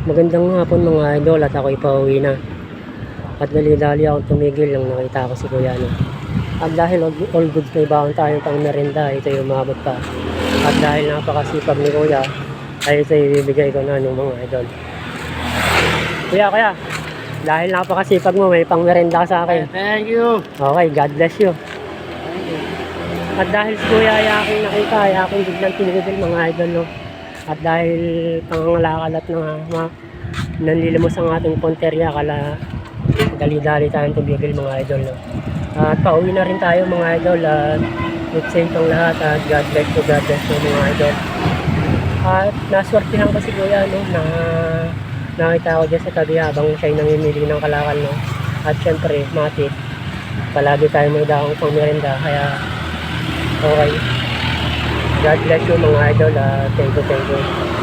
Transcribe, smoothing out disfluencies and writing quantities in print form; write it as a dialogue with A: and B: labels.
A: Magandang hapon mga idol at ako'y pauwi na. At dali-dali akong tumigil nung nakita ko si Kuya no. At dahil all goods may baon tayong pang merenda, ito yung umabot pa. At dahil napakasipag ni Kuya, ay ito yung ibibigay ko na ng mga idol. Kuya, dahil napakasipag mo, may pang merenda ka sa akin.
B: Thank you.
A: Okay, God bless you.
B: Thank you.
A: At dahil si Kuya ay aking nakita, ay aking biglang tinigil mga idol no. At dahil pangangalakalat na nanlilimos ang ating punteriya, kala dali-dali tayong tumigil mga idol no. At pauwi na rin tayo mga idol at keep safe ang lahat at God bless you mga idol. At naswertihan ko si Kuya no, na nakita ko dyan sa tabi habang siya'y namimili ng kalakal no. At syempre matik, palagi tayong may daong pang merenda, kaya okay. God bless you mga idol. Thank you.